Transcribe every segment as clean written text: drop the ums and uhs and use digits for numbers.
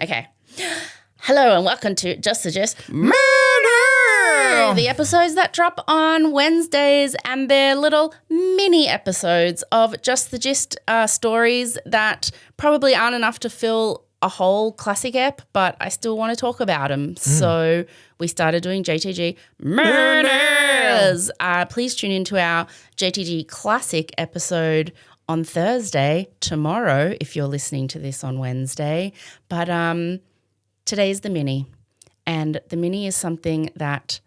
Okay. Hello and welcome to Just the Gist Murder! The episodes that drop on Wednesdays, and they're little mini episodes of Just the Gist stories that probably aren't enough to fill a whole classic ep, but I still want to talk about them. So we started doing JTG Murders. Please tune into our JTG Classic episode on Thursday, tomorrow, if you're listening to this on Wednesday. But today's the mini, and the mini is something that,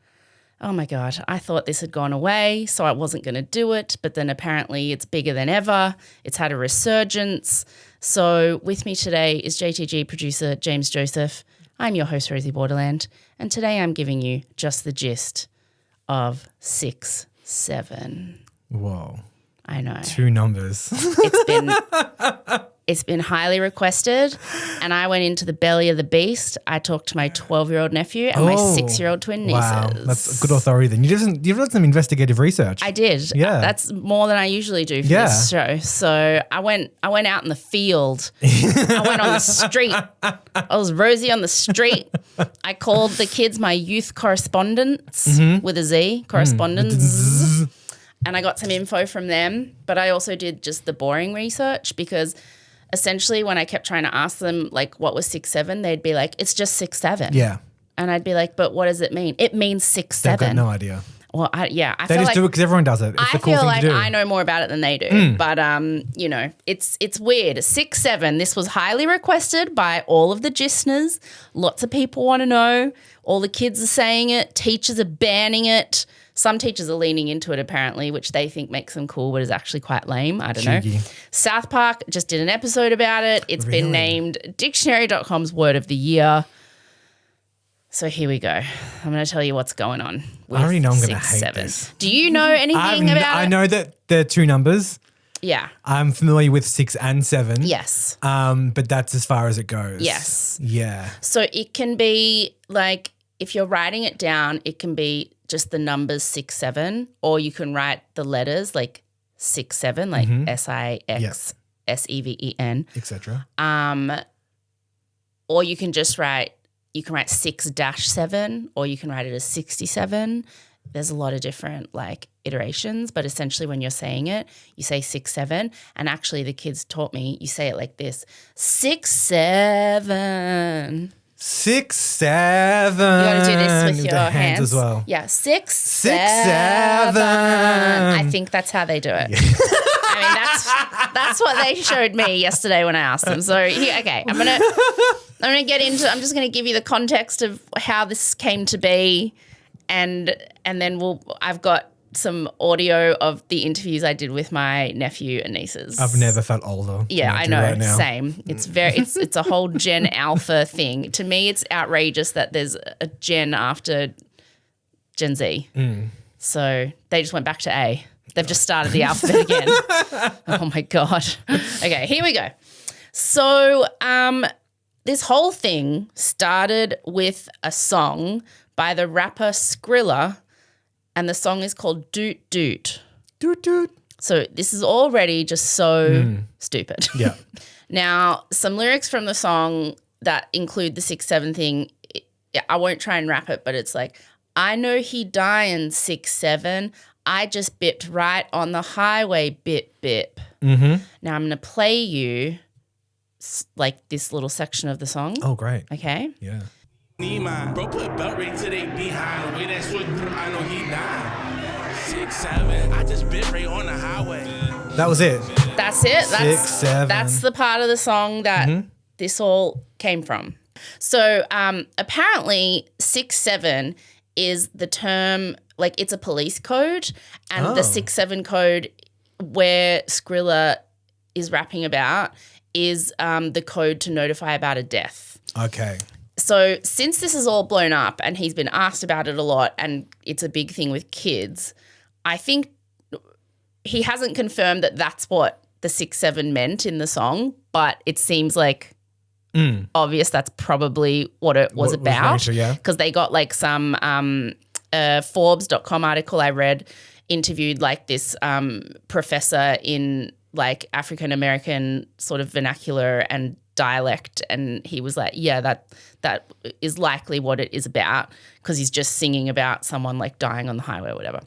oh my God, I thought this had gone away, so I wasn't going to do it, but then apparently it's bigger than ever. It's had a resurgence. So with me today is JTG producer James Joseph. I'm your host, Rosie Waterland, and today I'm giving you just the gist of 6-7. Whoa. I know. 2 numbers. It's been highly requested, and I went into the belly of the beast. I talked to my 12-year-old nephew and my 6-year-old twin nieces. Wow, that's good authority then. You've done some investigative research. I did. Yeah. That's more than I usually do for this show. So I went out in the field. I went on the street. I was Rosie on the street. I called the kids my youth correspondents with a Z, correspondence. And I got some info from them, but I also did just the boring research because essentially when I kept trying to ask them like what was 6-7, they'd be like, it's just 6-7. Yeah. And I'd be like, but what does it mean? It means 6-7. They've got no idea. Well, I They feel just like do it because everyone does it. It's a cool I feel thing like to do. I know more about it than they do. But, you know, it's weird. 6-7, this was highly requested by all of the gisners. Lots of people want to know. All the kids are saying it. Teachers are banning it. Some teachers are leaning into it apparently, which they think makes them cool, but is actually quite lame. I don't know. South Park just did an episode about it. It's been named Dictionary.com's Word of the Year. So here we go. I'm going to tell you what's going on with I already know I'm going to hate this. Do you know anything about it? I know that there are 2 numbers. Yeah. I'm familiar with 6 and 7. Yes. But that's as far as it goes. Yes. Yeah. So it can be like if you're writing it down, it can be just the numbers 6-7, or you can write the letters like 6-7, like SIX, SEVEN, etc. Or you can just write 6-7, or you can write it as 67. There's a lot of different like iterations, but essentially when you're saying it, you say 6-7, and actually the kids taught me you say it like this: 6-7. 6-7. You got to do this with your hands as well. Yeah, 6-7. I think that's how they do it. Yeah. I mean, that's what they showed me yesterday when I asked them. So okay, I'm gonna get into. I'm just gonna give you the context of how this came to be, and then I've got some audio of the interviews I did with my nephew and nieces. I've never felt older. Yeah, I know. Right now. Same. It's it's a whole Gen Alpha thing. To me, it's outrageous that there's a Gen after Gen Z. So they just went back to A. They've just started the alphabet again. Oh my God. Okay, here we go. So this whole thing started with a song by the rapper Skrilla. And the song is called Doot Doot. Doot Doot. So this is already just so stupid. Yeah. Now, some lyrics from the song that include the 6-7 thing, I won't try and rap it, but it's like, I know he dying 6-7. I just bipped right on the highway, bip, bip. Now I'm going to play you like this little section of the song. Oh, great. Okay? Yeah. Need mine. Bro, put belt right to they behind. The way that switch, I know he died. 6-7. I just bit right on the highway. That was it. That's it. 6-7. That's the part of the song that this all came from. So apparently 6-7 is the term, like it's a police code, and the 6-7 code where Skrilla is rapping about is the code to notify about a death. Okay. So since this is all blown up and he's been asked about it a lot and it's a big thing with kids, I think he hasn't confirmed that that's what the 6-7 meant in the song, but it seems like obvious that's probably what it was about, because they got like some Forbes.com article I read interviewed like this professor in like African American sort of vernacular and dialect, and he was like, yeah, that is likely what it is about, because he's just singing about someone like dying on the highway or whatever.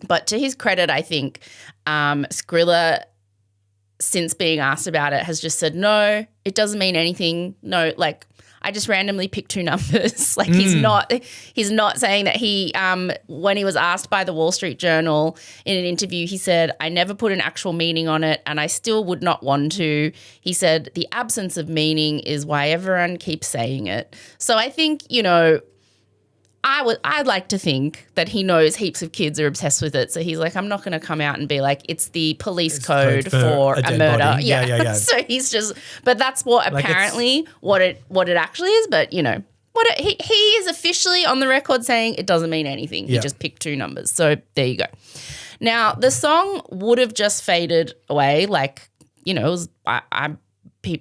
But to his credit, I think Skrilla, since being asked about it, has just said, no, it doesn't mean anything. No, like, I just randomly picked 2 numbers. Like he's not saying that he, when he was asked by the Wall Street Journal in an interview, he said, I never put an actual meaning on it and I still would not want to. He said, the absence of meaning is why everyone keeps saying it. So I think, you know, I'd like to think that he knows heaps of kids are obsessed with it. So he's like, I'm not going to come out and be like, it's the police code for a murder. Body. Yeah. So he's just, but that's what apparently what it actually is. But you know, he is officially on the record saying it doesn't mean anything. He just picked 2 numbers. So there you go. Now the song would have just faded away. Like, you know, it was,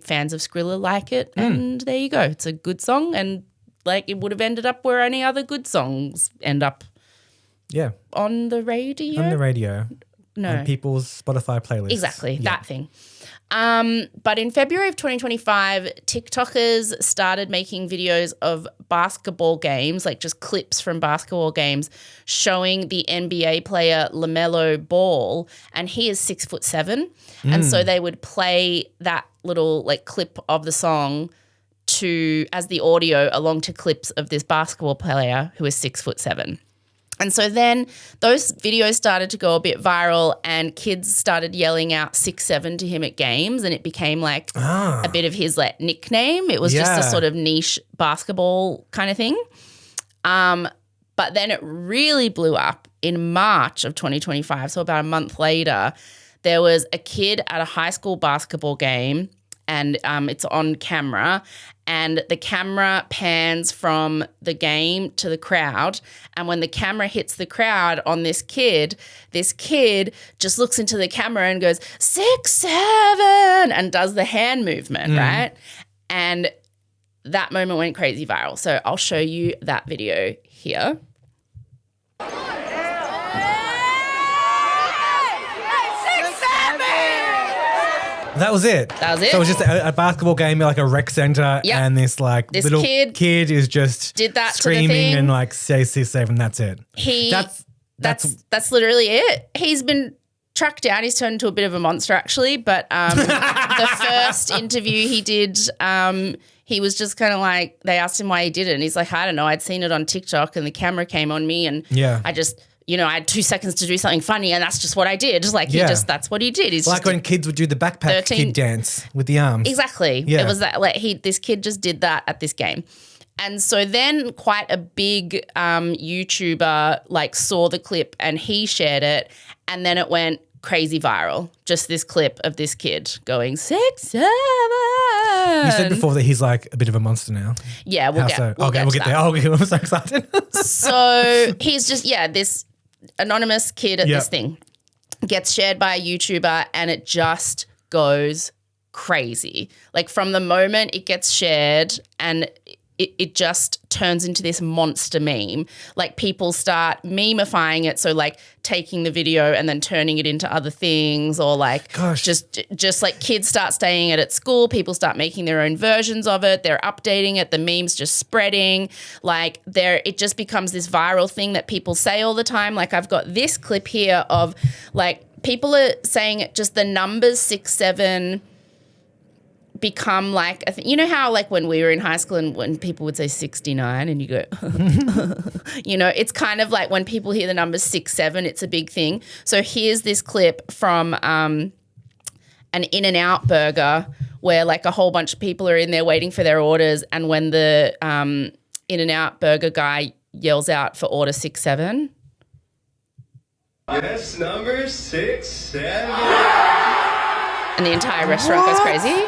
fans of Skrilla like it, and there you go. It's a good song, and like it would have ended up where any other good songs end up. Yeah. On the radio? On the radio. No. And people's Spotify playlists. Exactly, that thing. But in February of 2025, TikTokers started making videos of basketball games, like just clips from basketball games, showing the NBA player LaMelo Ball, and he is 6'7", and so they would play that little like clip of the song as the audio along to clips of this basketball player who is 6'7". And so then those videos started to go a bit viral, and kids started yelling out 6'7" to him at games, and it became like a bit of his like nickname. It was just a sort of niche basketball kind of thing. But then it really blew up in March of 2025. So about a month later, there was a kid at a high school basketball game, and it's on camera, and the camera pans from the game to the crowd, and when the camera hits the crowd on this kid just looks into the camera and goes 6'7" and does the hand movement, right? And that moment went crazy viral. So I'll show you that video here. That was it. That was it. So it was just a basketball game, like a rec center, and this like this little kid is just did that screaming to the thing. And like say 6'7", that's it. That's literally it. He's been tracked down. He's turned into a bit of a monster actually, but the first interview he did, he was just kind of like, they asked him why he did it, and he's like, I don't know, I'd seen it on TikTok and the camera came on me, and I just, you know, I had 2 seconds to do something funny, and that's just what I did. Just like that's what he did. He's like when kids would do the backpack kid dance with the arms. Exactly. Yeah. It was that like this kid just did that at this game. And so then quite a big YouTuber like saw the clip and he shared it, and then it went crazy viral. Just this clip of this kid going 6'7". You said before that he's like a bit of a monster now. Yeah, we'll get there. Okay, I'm so excited. So he's just this anonymous kid at this thing gets shared by a YouTuber, and it just goes crazy. Like from the moment it gets shared, and it just turns into this monster meme. Like people start memifying it, so like taking the video and then turning it into other things, or like just like kids start staying it at school, people start making their own versions of it, they're updating it, the memes just spreading. Like it just becomes this viral thing that people say all the time. Like I've got this clip here of like people are saying just the numbers 6'7" become like, you know how like when we were in high school and when people would say 69 and you go, you know, it's kind of like when people hear the number 6'7", it's a big thing. So here's this clip from an In-N-Out burger where like a whole bunch of people are in there waiting for their orders, and when the In-N-Out burger guy yells out for order 6'7". Yes, number 6'7". And the entire restaurant goes crazy.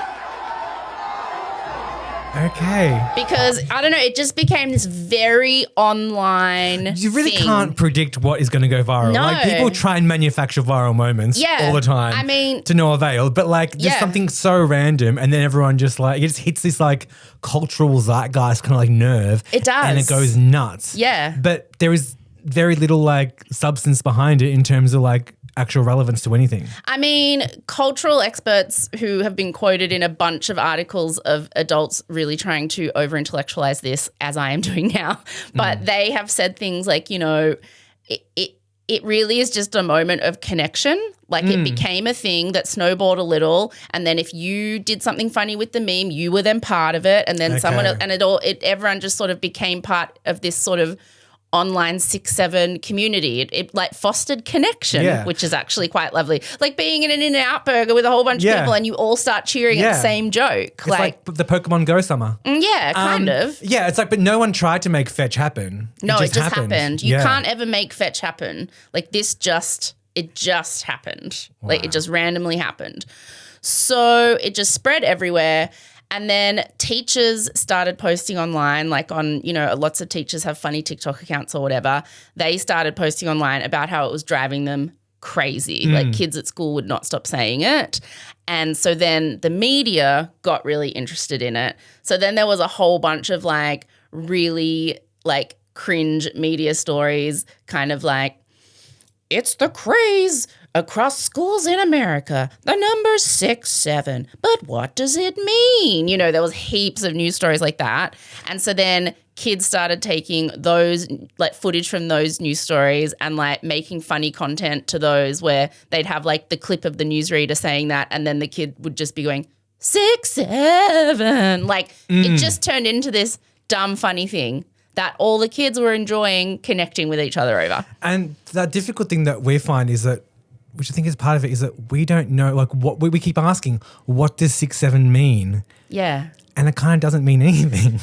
Okay. Because, I don't know, it just became this very online You really can't predict what is going to go viral. No. Like people try and manufacture viral moments all the time. I mean, to no avail. But like there's something so random, and then everyone just like, it just hits this like cultural zeitgeist kind of like nerve. It does. And it goes nuts. Yeah. But there is very little like substance behind it in terms of like actual relevance to anything. I mean, cultural experts who have been quoted in a bunch of articles of adults really trying to over-intellectualize this, as I am doing now, but they have said things like, you know, it really is just a moment of connection. Like it became a thing that snowballed a little, and then if you did something funny with the meme, you were then part of it, and then someone else, and everyone just sort of became part of this sort of online 6-7 community. It like fostered connection, which is actually quite lovely. Like being in an In-N-Out burger with a whole bunch of people and you all start cheering at the same joke. It's like the Pokemon Go summer. Yeah, kind of. Yeah, it's like, but no one tried to make fetch happen. No, it just happened. You can't ever make fetch happen. Like this it just happened. Wow. Like it just randomly happened. So it just spread everywhere. And then teachers started posting online, like on, you know, lots of teachers have funny TikTok accounts or whatever. They started posting online about how it was driving them crazy. Like kids at school would not stop saying it. And so then the media got really interested in it. So then there was a whole bunch of like really like cringe media stories, kind of like, it's the craze across schools in America. The number's 6-7. But what does it mean? You know, there was heaps of news stories like that. And so then kids started taking those, like footage from those news stories and like making funny content to those where they'd have like the clip of the newsreader saying that, and then the kid would just be going, 6-7. Like it just turned into this dumb, funny thing that all the kids were enjoying connecting with each other over. And that difficult thing that we find is that, which I think is part of it, is that we don't know, like what we keep asking, what does 6-7 mean? Yeah. And it kind of doesn't mean anything.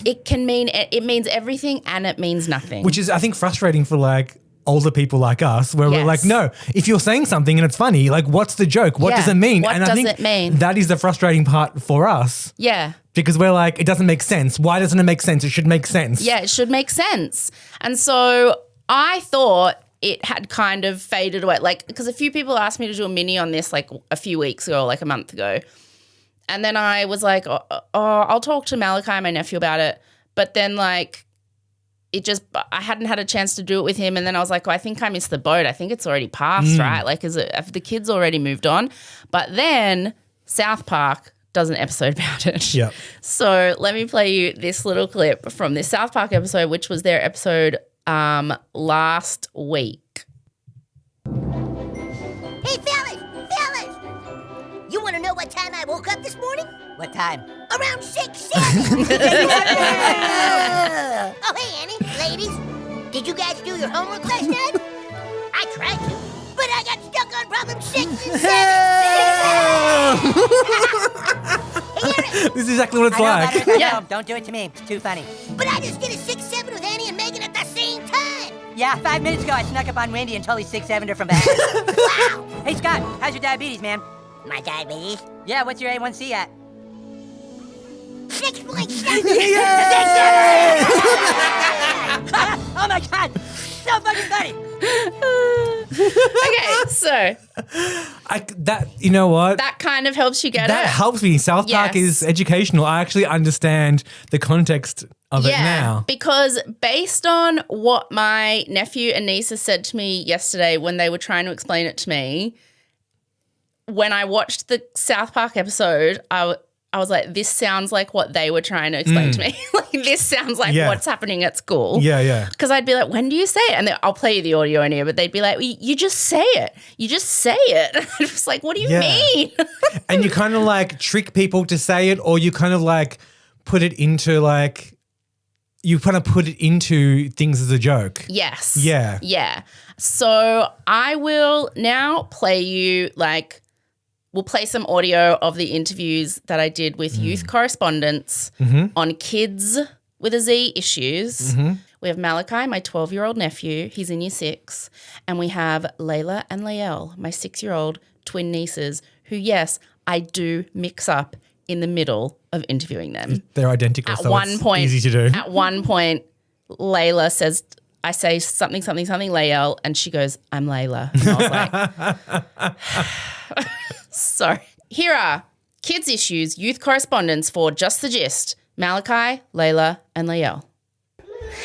It means everything and it means nothing. Which is, I think, frustrating for like older people like us, where we're like, no, if you're saying something and it's funny, like what's the joke? What does it mean? What does it mean? That is the frustrating part for us. Yeah. Because we're like, it doesn't make sense. Why doesn't it make sense? It should make sense. Yeah, it should make sense. And so I thought it had kind of faded away. Like, because a few people asked me to do a mini on this like a few weeks ago, like a month ago. And then I was like, I'll talk to Malekai, my nephew, about it. But then like I hadn't had a chance to do it with him. And then I was like, I think I missed the boat. I think it's already passed, right? Like, have the kids already moved on? But then South Park does an episode about it. Yeah. So let me play you this little clip from this South Park episode, which was their episode last week. Hey, fellas! You want to know what time I woke up this morning? What time? Around 6-7. Oh, hey, Annie, ladies. Did you guys do your homework last night? I tried to, but I got stuck on problem 6 and 7. Hey, Eric. This is exactly what it's like. Yeah. Don't do it to me. It's too funny. But I just did a 6-7 with Annie and Megan at the same time. Yeah, 5 minutes ago I snuck up on Wendy and totally 6-7'd her from back. Wow. Hey, Scott, how's your diabetes, man? My diabetes? Yeah, what's your A1C at? 6.7. Oh my God, so fucking funny. Okay, so you know what? that kind of helps you get That it. helps me. South Park is educational. I actually understand the context of it now. Because based on what my nephew and niece said to me yesterday when they were trying to explain it to me, when I watched the South Park episode, I was like, this sounds like what they were trying to explain to me. Like, this sounds like what's happening at school. Yeah, yeah. Because I'd be like, when do you say it? And I'll play you the audio in here, but they'd be like, you just say it. You just say it. And I was like, what do you mean? And you kind of like trick people to say it, or you kind of like put it into like, you kind of put it into things as a joke. Yes. Yeah. Yeah. So I will now play you we'll play some audio of the interviews that I did with youth correspondents on kids with a Z issues. We have Malekai, my 12-year-old nephew. He's in year 6. And we have Layla and Layelle, my 6-year-old twin nieces, who, yes, I do mix up in the middle of interviewing them. They're identical, At so one it's point, easy to do. At one point, Layla says, I say something, Layelle, and she goes, I'm Layla. And I was like, so here are kids' issues, youth correspondents for Just the Gist, Malekai, Layla, and Layelle.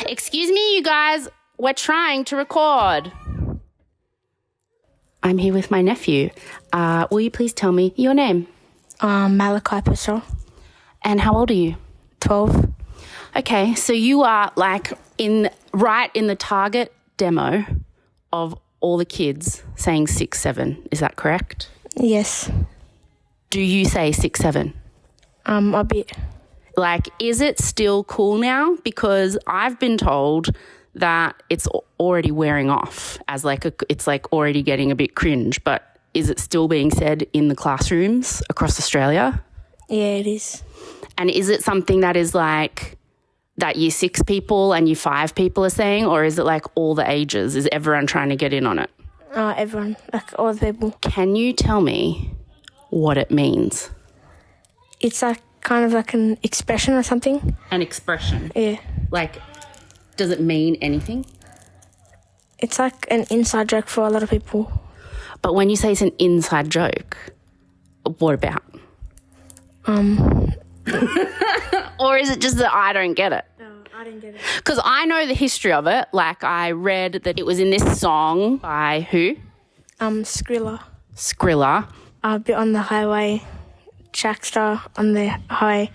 Excuse me, you guys. We're trying to record. I'm here with my nephew. Will you please tell me your name? Malekai Purcell. And how old are you? 12. Okay, so you are like right in the target demo of all the kids saying 6, 7. Is that correct? Yes. Do you say 6, 7? A bit. Like, is it still cool now? Because I've been told that it's already wearing off as like it's like already getting a bit cringe. But is it still being said in the classrooms across Australia? Yeah, it is. And is it something that is like that year 6 people and year 5 people are saying, or is it like all the ages? Is everyone trying to get in on it? Everyone, like all the people. Can you tell me what it means? It's like kind of like an expression or something. An expression? Yeah. Like, does it mean anything? It's like an inside joke for a lot of people. But when you say it's an inside joke, what about? Or is it just that I don't get it? No, I didn't get it. Because I know the history of it. Like, I read that it was in this song by who? Skrilla. Skrilla. I'll be on the highway, Jackstar on the highway,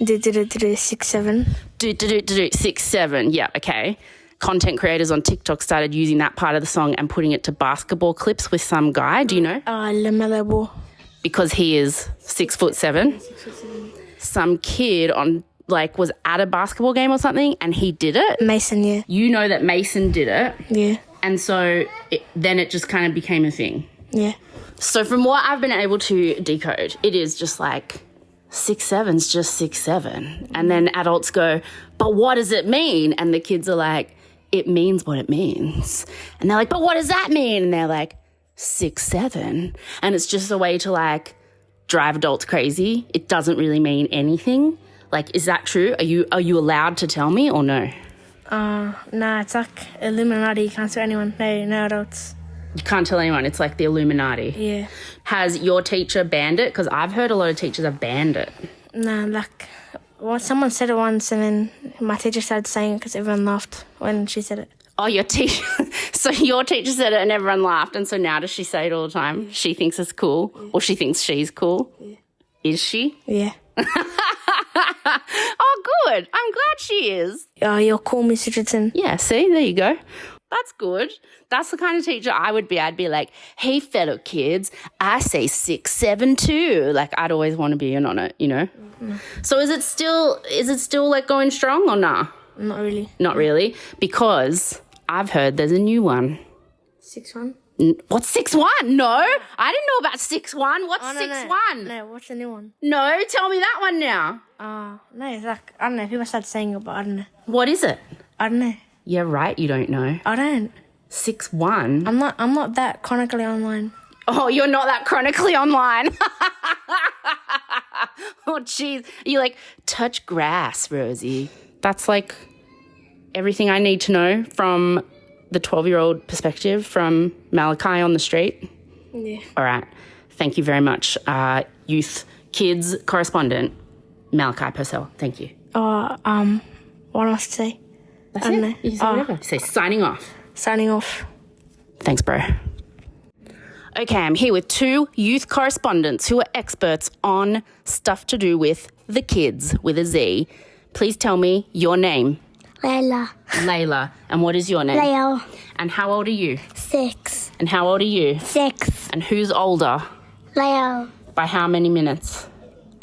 do 6, 7. Do 6, 7. Yeah, okay. Content creators on TikTok started using that part of the song and putting it to basketball clips with some guy. Do you know? LaMelo Ball. Because he is 6'7". Some kid was at a basketball game or something and he did it. Mason, yeah. You know that Mason did it. Yeah. And so then it just kind of became a thing. Yeah. So from what I've been able to decode, it is just like 6, 7's just 6, 7. And then adults go, but what does it mean? And the kids are like, it means what it means. And they're like, but what does that mean? And they're like, 6, 7. And it's just a way to like drive adults crazy. It doesn't really mean anything. Like, is that true? Are you allowed to tell me or no? Nah, it's like Illuminati. You can't tell anyone. No adults. You can't tell anyone. It's like the Illuminati. Yeah. Has your teacher banned it? Because I've heard a lot of teachers have banned it. Nah, like, well, someone said it once and then my teacher started saying it because everyone laughed when she said it. Oh, your teacher. So your teacher said it and everyone laughed. And so now does she say it all the time? Yeah. She thinks it's cool or she thinks she's cool? Yeah. Is she? Yeah. Oh, good. I'm glad she is. Oh, you're cool, Miss Richardson. Yeah, see? There you go. That's good. That's the kind of teacher I would be. I'd be like, hey, fellow kids, I say 6, 7 too. Like, I'd always want to be in on it, you know? Mm-hmm. So is it still like going strong or nah? Not really. Not really? Because I've heard there's a new one. 6-1? What's 6-1? No, I didn't know about 6-1. What's 6-1? No, what's the new one? No, tell me that one now. No, it's like, I don't know. People started saying it, but I don't know. What is it? I don't know. Yeah, right, you don't know. I don't. 6-1? I'm not that chronically online. Oh, you're not that chronically online. Oh, jeez. You like, touch grass, Rosie. That's like everything I need to know from the 12-year-old perspective from Malekai on the street. Yeah. All right. Thank you very much, youth kids correspondent Malekai Purcell. Thank you. What else to say? That's I don't it. know. You can say whatever. Say signing off. Signing off. Thanks, bro. Okay, I'm here with 2 youth correspondents who are experts on stuff to do with the kids with a Z. Please tell me your name. Layla. Layla. And what is your name? Layelle. And how old are you? 6. And how old are you? 6. And who's older? Layelle. By how many minutes?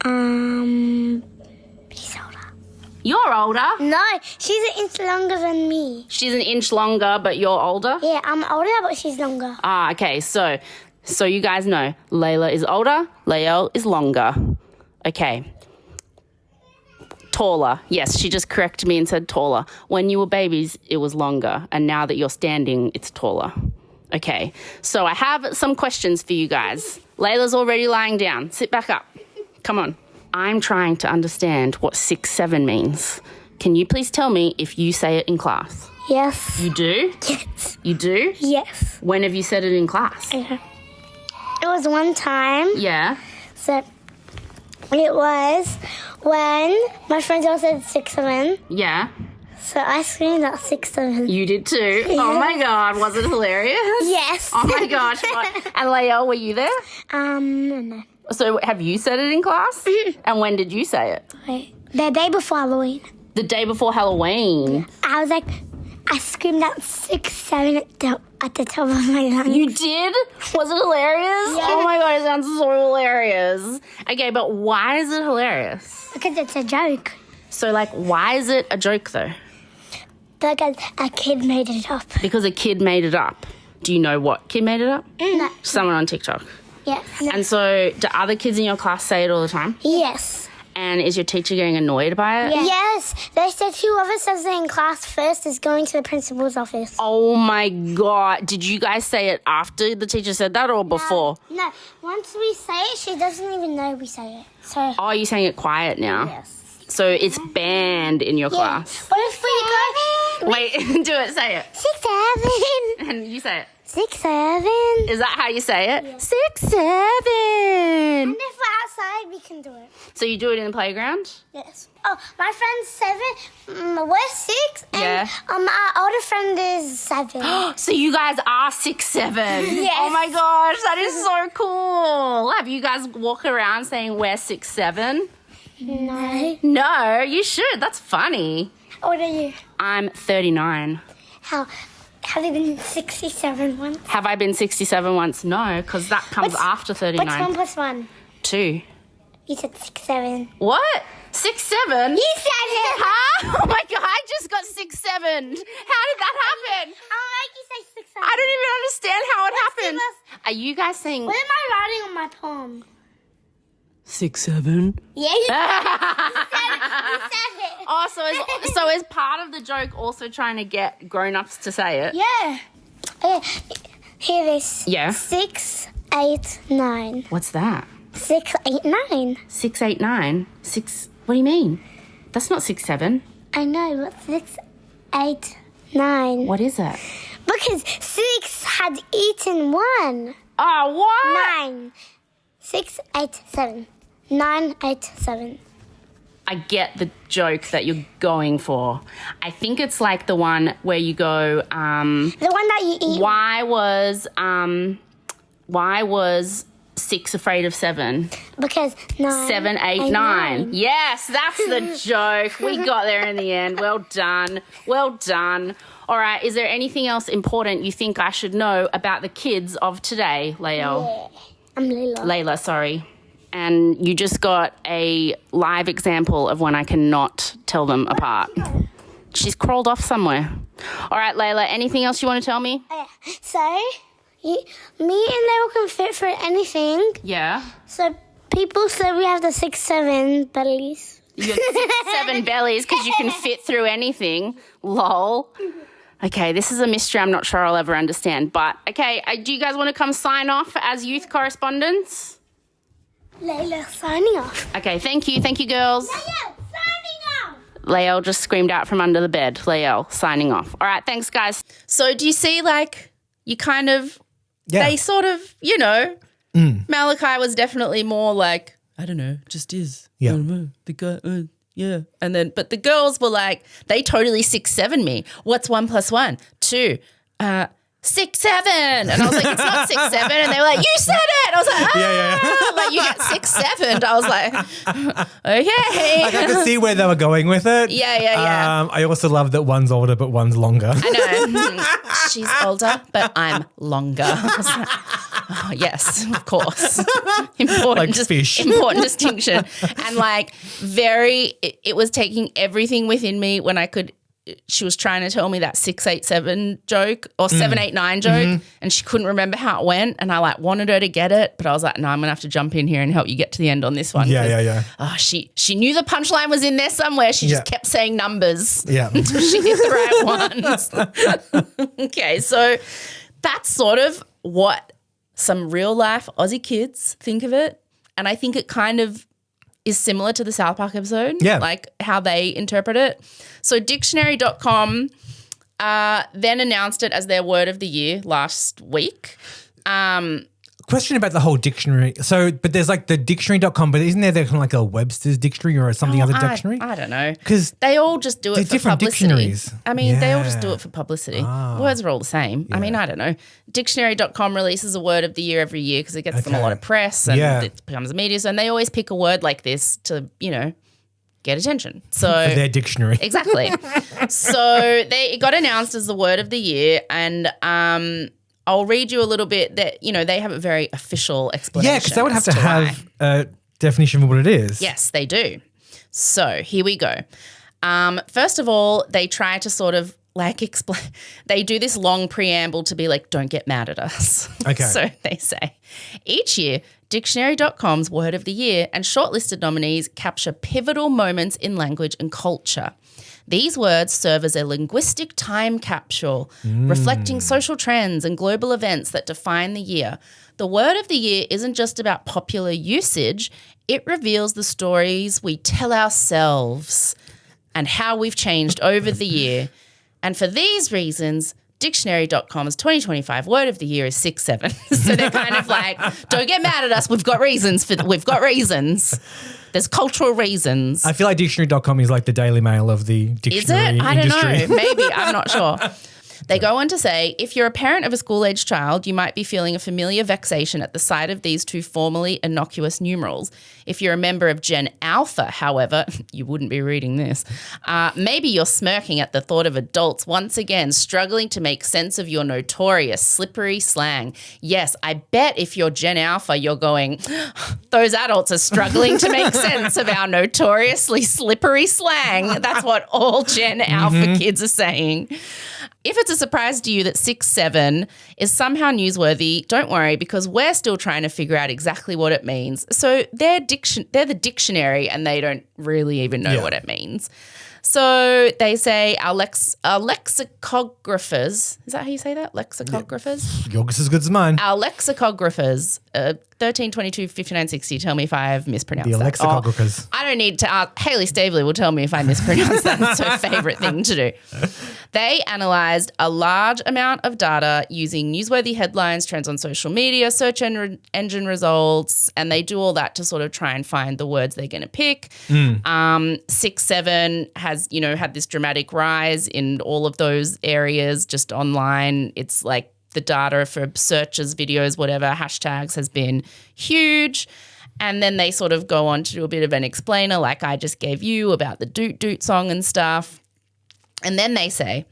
She's older. You're older? No, she's an inch longer than me. She's an inch longer, but you're older? Yeah, I'm older, but she's longer. Ah, okay. So you guys know Layla is older, Layelle is longer. Okay. Taller. Yes, she just corrected me and said taller. When you were babies, it was longer. And now that you're standing, it's taller. Okay. So I have some questions for you guys. Layla's already lying down. Sit back up. Come on. I'm trying to understand what 6, 7 means. Can you please tell me if you say it in class? Yes. You do? Yes. You do? Yes. When have you said it in class? Okay. It was one time. Yeah. So it was when my friends all said 6, 7. Yeah. So I screamed at 6-7. You did too. Oh my God, was it hilarious? Yes. Oh my gosh. And Layelle, were you there? No. So have you said it in class? And when did you say it? Wait. The day before Halloween. The day before Halloween. I screamed at 6-7 at the top of my lungs. You did? Was it hilarious? Yeah. Oh my God, it sounds so hilarious. Okay, but why is it hilarious? Because it's a joke. So why is it a joke though? Because a kid made it up. Because a kid made it up. Do you know what kid made it up? No. Someone on TikTok. Yeah. No. And so do other kids in your class say it all the time? Yes. And is your teacher getting annoyed by it? Yeah. Yes. They said whoever says it in class first is going to the principal's office. Oh my God. Did you guys say it after the teacher said that or before? No. Once we say it, she doesn't even know we say it. So. Oh, you're saying it quiet now? Yes. So it's banned in your class? What if we go... Wait, do it. Say it. 6-7. And you say it. 6-7. Is that how you say it? Yeah. 6-7. And if we're outside, we can do it. So you do it in the playground? Yes. Oh, my friend's 7. We're 6. And Yeah. our older friend is 7. So you guys are 6'7". Yes. Oh my gosh, that is so cool. Have you guys walk around saying we're 6'7"? No. No, you should. That's funny. What are you? I'm 39. Have you been 67 once? Have I been 67 once? No, because that comes after 39. What's 1 plus 1? 2. You said 6-7. What? 6'7"? You said it. Huh? Oh my God, I just got 6'7". How did that happen? I'll make you say 6-7. I don't even understand how it happened. give Are you guys saying What am I writing on my palm? 6'7"? Yeah, you said it. Oh, so is part of the joke also trying to get grown-ups to say it? Yeah. Okay, here it is. Yeah. 6, 8, 9. What's that? 6, 8, 9. 6, 8, 9. 6. What do you mean? That's not 6, 7. I know, but 6, 8, 9. What is it? Because 6 had eaten 1. Oh, what? 9. 6, 8, 7. 9, 8, 7. I get the joke that you're going for. I think it's like the one where you go, The one that you eat. why was 6 afraid of 7? Because 9. 7, 8, 9. Yes, that's the joke. We got there in the end. Well done. Well done. All right, is there anything else important you think I should know about the kids of today, Layelle? Yeah. I'm Layla. Layla, sorry. And you just got a live example of when I cannot tell them apart. She's crawled off somewhere. All right, Layla, anything else you want to tell me? So, me and Layla can fit for anything. Yeah. So, people say we have the 6'7" bellies. You got 6, 7 bellies because you can fit through anything. Lol. Okay, this is a mystery I'm not sure I'll ever understand. But, okay, do you guys want to come sign off as youth correspondents? Layla signing off. Okay, thank you. Thank you, girls. Layla signing off. Layelle just screamed out from under the bed. Layelle signing off. All right, thanks, guys. So do you see, you kind of, they sort of, Malekai was definitely more like, I don't know, just is. Yeah. I don't know. The guy, yeah. And then, but the girls were like, they totally 6'7" me. What's 1 plus 1? 2. 6, 7. And I was like, it's not 6, 7. And they were like, you said it. I was like, like, you got 6, 7. I was like, okay. I could see where they were going with it. Yeah. I also love that one's older but one's longer. I know. She's older, but I'm longer. I was like, oh, yes, of course. Important, Like fish. Important distinction. And it was taking everything within me when I could. She was trying to tell me that 6, 8, 7 joke or 7, 8, 9 joke, and she couldn't remember how it went. And I wanted her to get it, but I was like, no, I'm gonna have to jump in here and help you get to the end on this one. Yeah. Oh, she knew the punchline was in there somewhere. She just kept saying numbers. Yeah. Until she did the right ones. Okay, so that's sort of what some real life Aussie kids think of it, and I think it kind of is similar to the South Park episode, like how they interpret it. So dictionary.com then announced it as their word of the year last week. Question about the whole dictionary. So, but there's like the dictionary.com, but isn't there kind of like a Webster's dictionary or something other dictionary? I don't know. 'Cause they all just do it for different publicity. dictionaries. I mean, they all just Yeah. do it for publicity. Words are all the same. I mean, I don't know. Dictionary.com releases a word of the year every year because it gets them a lot of press and it becomes a media. And they always pick a word like this to, get attention. So For their dictionary. Exactly. So it got announced as the word of the year, and I'll read you a little bit that, they have a very official explanation. Yeah, because they would have as to why. have a definition of what it is. Yes, they do. So here we go. First of all, they try to sort of explain. They do this long preamble to be like, don't get mad at us. Okay. So they say, each year, Dictionary.com's Word of the Year and shortlisted nominees capture pivotal moments in language and culture. These words serve as a linguistic time capsule, reflecting social trends and global events that define the year. The Word of the Year isn't just about popular usage, it reveals the stories we tell ourselves and how we've changed over the year. And for these reasons, Dictionary.com's 2025 Word of the Year is 6-7. So they're kind of like, don't get mad at us. We've got reasons. There's cultural reasons. I feel like dictionary.com is like the Daily Mail of the dictionary Is it? I don't industry. know. Maybe. I'm not sure. They go on to say, if you're a parent of a school-aged child, you might be feeling a familiar vexation at the sight of these two formerly innocuous numerals. If you're a member of Gen Alpha, however, you wouldn't be reading this, maybe you're smirking at the thought of adults once again struggling to make sense of your notorious slippery slang. Yes, I bet if you're Gen Alpha, you're going, those adults are struggling to make sense of our notoriously slippery slang. That's what all Gen Alpha kids are saying. If it's a surprise to you that 6-7 is somehow newsworthy, don't worry, because we're still trying to figure out exactly what it means. So they're the dictionary and they don't really even know what it means. So they say our lexicographers, is that how you say that? Lexicographers? Your guess is as good as mine. Our lexicographers, 13, 22, 59, 60, tell me if I've mispronounced The that. lexicographers. I don't need to ask. Hayley Stavely will tell me if I mispronounce that. It's her favourite thing to do. They analysed a large amount of data using newsworthy headlines, trends on social media, search engine results, and they do all that to sort of try and find the words they're going to pick. 6-7 has, had this dramatic rise in all of those areas just online. It's like the data for searches, videos, whatever, hashtags has been huge. And then they sort of go on to do a bit of an explainer like I just gave you about the Doot Doot song and stuff. And then they say,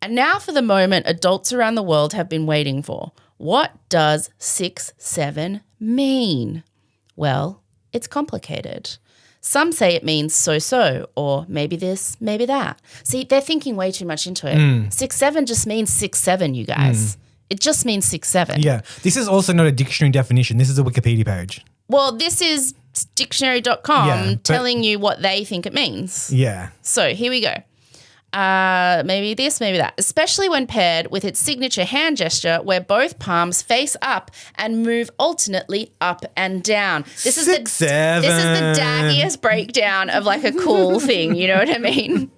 and now for the moment adults around the world have been waiting for. What does 6-7 mean? Well, it's complicated. Some say it means so-so, or maybe this, maybe that. See, they're thinking way too much into it. 6-7 just means 6-7, you guys. It just means 6-7. Yeah. This is also not a dictionary definition. This is a Wikipedia page. Well, this is dictionary.com Yeah, telling you what they think it means. Yeah. So here we go. Maybe this, maybe that, especially when paired with its signature hand gesture where both palms face up and move alternately up and down. This is 6-7. This is the daggiest breakdown of like a cool thing, you know what I mean?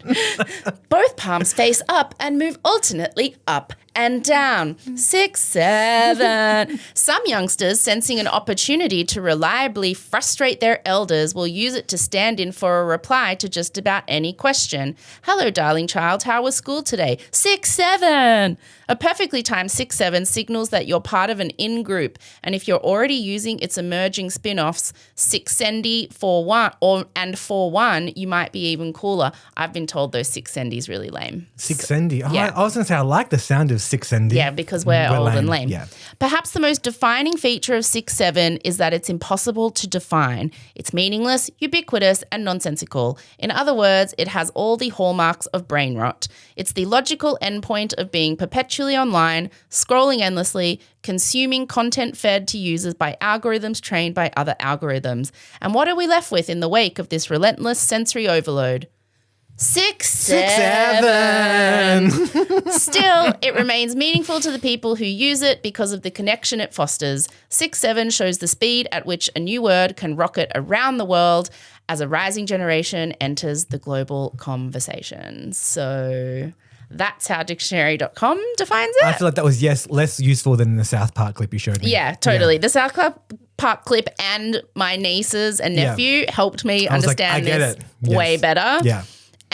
Both palms face up and move alternately up and down. 6-7. Some youngsters, sensing an opportunity to reliably frustrate their elders, will use it to stand in for a reply to just about any question. Hello, darling child, how was school today? 6-7. A perfectly timed 6-7 signals that you're part of an in-group, and if you're already using its emerging spin-offs, 6-sendy, 4-1, and 4-1, you might be even cooler. I've been told those 6-sendy is really lame. 6-sendy. Oh, Yeah. I was going to say I like the sound of 6-sendy. Yeah, because we're old and lame. Yeah. Perhaps the most defining feature of 6-7 is that it's impossible to define. It's meaningless, ubiquitous, and nonsensical. In other words, it has all the hallmarks of brain rot. It's the logical endpoint of being perpetually online, scrolling endlessly, consuming content fed to users by algorithms trained by other algorithms. And what are we left with in the wake of this relentless sensory overload? 6, 6, 7. 7. Still, it remains meaningful to the people who use it because of the connection it fosters. 6, 7 shows the speed at which a new word can rocket around the world as a rising generation enters the global conversation. So that's how dictionary.com defines it. I feel like that was, less useful than the South Park clip you showed me. Yeah, totally. The South Park clip and my nieces and nephew helped me I was like, understand I get this it. Yes. way better. Yeah.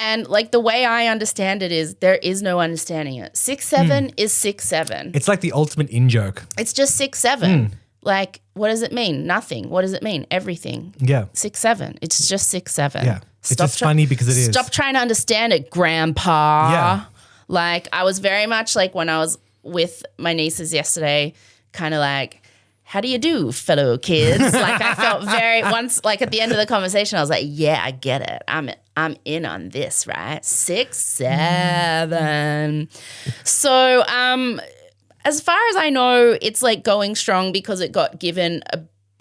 And like the way I understand it is there is no understanding it. 6, 7 is 6, 7. It's like the ultimate in-joke. It's just 6, 7. Like, what does it mean? Nothing. What does it mean? Everything. Yeah. 6, 7. It's just 6, 7. Yeah. It's just funny because it is. Stop trying to understand it, Grandpa. Yeah. Like, I was very much like when I was with my nieces yesterday, kind of like, how do you do, fellow kids? Like, I felt very, once, like at the end of the conversation, I was like, yeah, I get it. I'm in on this, right? 6, 7. So, as far as I know, it's like going strong because it got given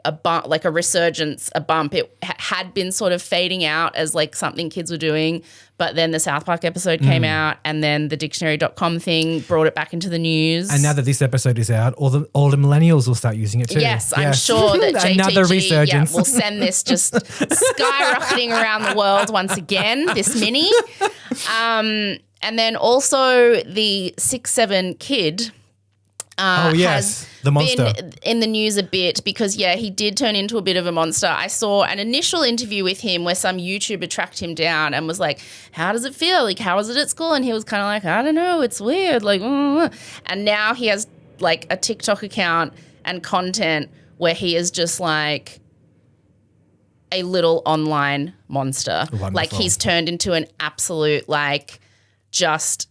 a bump, like a resurgence, a bump. It had been sort of fading out as like something kids were doing, but then the South Park episode came out and then the dictionary.com thing brought it back into the news. And now that this episode is out, all the millennials will start using it too. Yes, I'm sure that JTG Another resurgence. will send this just skyrocketing around the world once again, this mini. And then also the 6, 7 kid has the monster. been in the news a bit because, he did turn into a bit of a monster. I saw an initial interview with him where some YouTuber tracked him down and was like, how does it feel? Like, how was it at school? And he was kind of like, I don't know, it's weird. Like, and now he has like a TikTok account and content where he is just like a little online monster. Wonderful. Like, he's turned into an absolute, like, just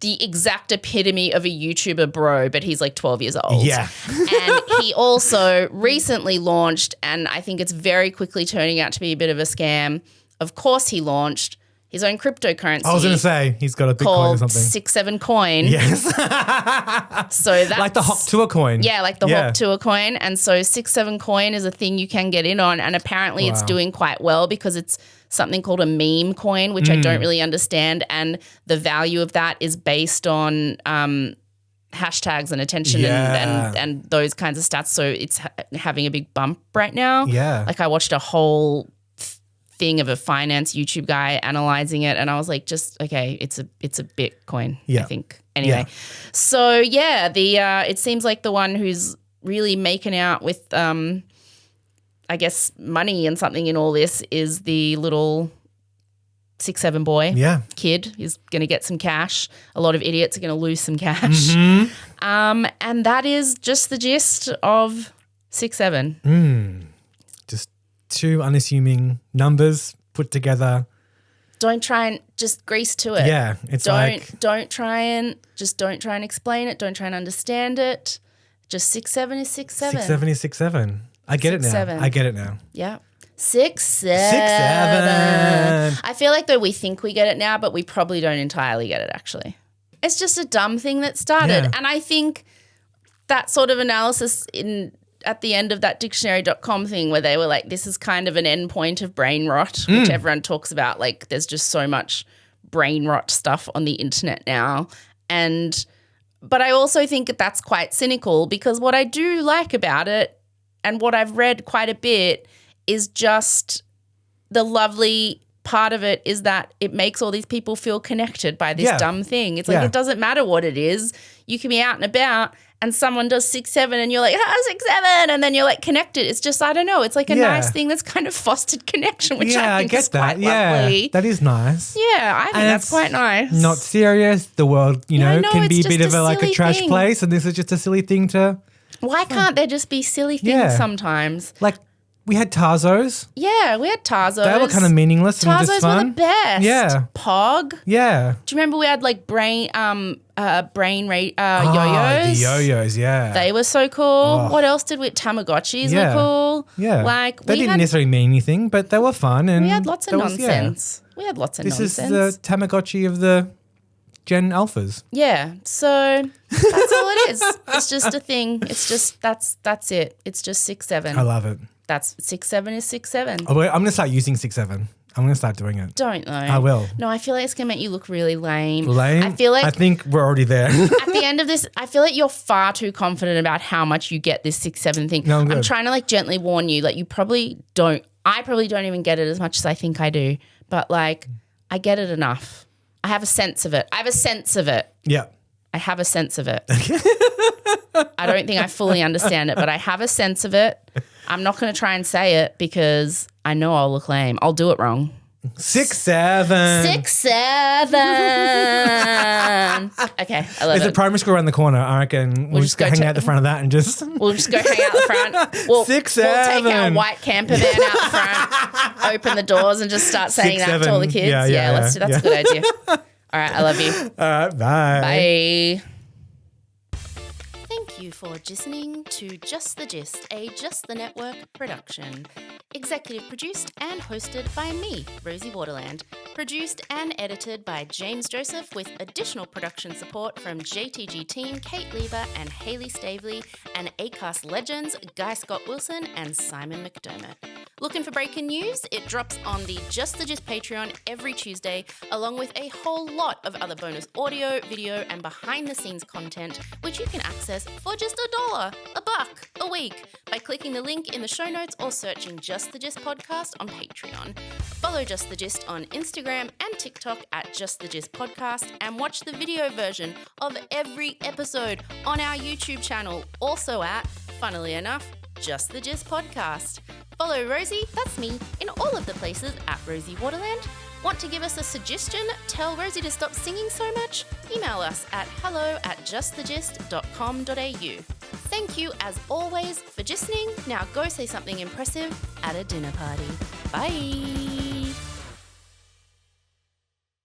the exact epitome of a YouTuber bro, but he's like 12 years old. Yeah. And he also recently launched, and I think it's very quickly turning out to be a bit of a scam. Of course, he launched his own cryptocurrency. I was going to say, he's got a Bitcoin or called something. 6, 7 coin. Yes. So that's like the Hawk Tour coin. Yeah, like the Hawk Tour coin. And so 6, 7 coin is a thing you can get in on. And apparently it's doing quite well because it's something called a meme coin, which I don't really understand. And the value of that is based on hashtags and attention and those kinds of stats. So it's having a big bump right now. Yeah. Like I watched a whole thing of a finance YouTube guy analyzing it, and I was like, just okay, it's a Bitcoin, I think. Anyway, so it seems like the one who's really making out with I guess money and something in all this is the little 6, 7 boy kid. He's going to get some cash. A lot of idiots are going to lose some cash. And that is just the gist of 6, 7. Just two unassuming numbers put together. Don't try and just grease to it. Yeah, it's don't try and explain it. Don't try and understand it. Just 6, 7 is 6, 7. 6, 7 is 6, 7. I get it now. 7. I get it now. Yeah. 6, 7. 6, 7. I feel like though we think we get it now, but we probably don't entirely get it actually. It's just a dumb thing that started. Yeah. And I think that sort of analysis at the end of that dictionary.com thing where they were like, this is kind of an end point of brain rot, which everyone talks about. Like there's just so much brain rot stuff on the internet now. But I also think that's quite cynical because what I do like about it and what I've read quite a bit is just the lovely part of it is that it makes all these people feel connected by this dumb thing. It's like it doesn't matter what it is. You can be out and about and someone does 6, 7 and you're like, 6, 7 and then you're like connected. It's just, I don't know. It's like a nice thing that's kind of fostered connection, which I think is quite lovely. That is nice. Yeah, I think that's quite nice. Not serious. The world, can be a it's bit of just a trash thing. place and this is just a silly thing to... Why can't there just be silly things sometimes? Like we had Tarzos. Yeah, we had Tarzos. They were kind of meaningless and just Tarzos fun. were the best. Yeah. Pog. Yeah. Do you remember we had like yo-yos? The yo-yos, yeah. They were so cool. What else did we? Tamagotchis were cool. Yeah. Like they didn't necessarily mean anything, but they were fun. And we had lots of nonsense. We had lots of nonsense. This is the Tamagotchi of the Gen Alphas. Yeah. So that's all it is. It's just a thing. It's just that's it. It's just 6, 7. I love it. That's 6, 7 is 6, 7. I'm going to start using 6, 7. I'm going to start doing it. Don't though. I will. No, I feel like it's going to make you look really lame. Lame? I feel like I think we're already there. at the end of this, I feel like you're far too confident about how much you get this 6-7 thing. No, I'm good. I'm trying to like gently warn you. Like you probably don't. I probably don't even get it as much as I think I do. But like I get it enough. I have a sense of it. Yeah. I have a sense of it. I don't think I fully understand it, but I have a sense of it. I'm not going to try and say it because I know I'll look lame. I'll do it wrong. 6-7. 6-7. Okay, I love There's a it. primary school around the corner. I reckon we'll just go hang out the front of that and just. We'll just go hang out the front. We'll 6-7. We'll take our white camper van out the front, open the doors and just start saying that to all the kids. Yeah, let's do. That's a good idea. All right, I love you. All right, bye. Bye. Thank you for listening to Just the Gist, a Just the Network production. Executive produced and hosted by me, Rosie Waterland. Produced and edited by James Joseph with additional production support from JTG team Kate Lever and Hayley Stavely and Acast legends Guy Scott Wilson and Simon McDermott. Looking for breaking news? It drops on the Just the Gist Patreon every Tuesday, along with a whole lot of other bonus audio, video, and behind-the-scenes content, which you can access for just $1, $1 a week by clicking the link in the show notes or searching Just the Gist Podcast on Patreon. Follow Just the Gist on Instagram and TikTok at Just the Gist Podcast and watch the video version of every episode on our YouTube channel, also at, funnily enough, Just the Gist Podcast. Follow Rosie, that's me, in all of the places at Rosie Waterland. Want to give us a suggestion? Tell Rosie to stop singing so much? Email us at hello@justthegist.com.au. Thank you, as always, for listening. Now go say something impressive at a dinner party. Bye.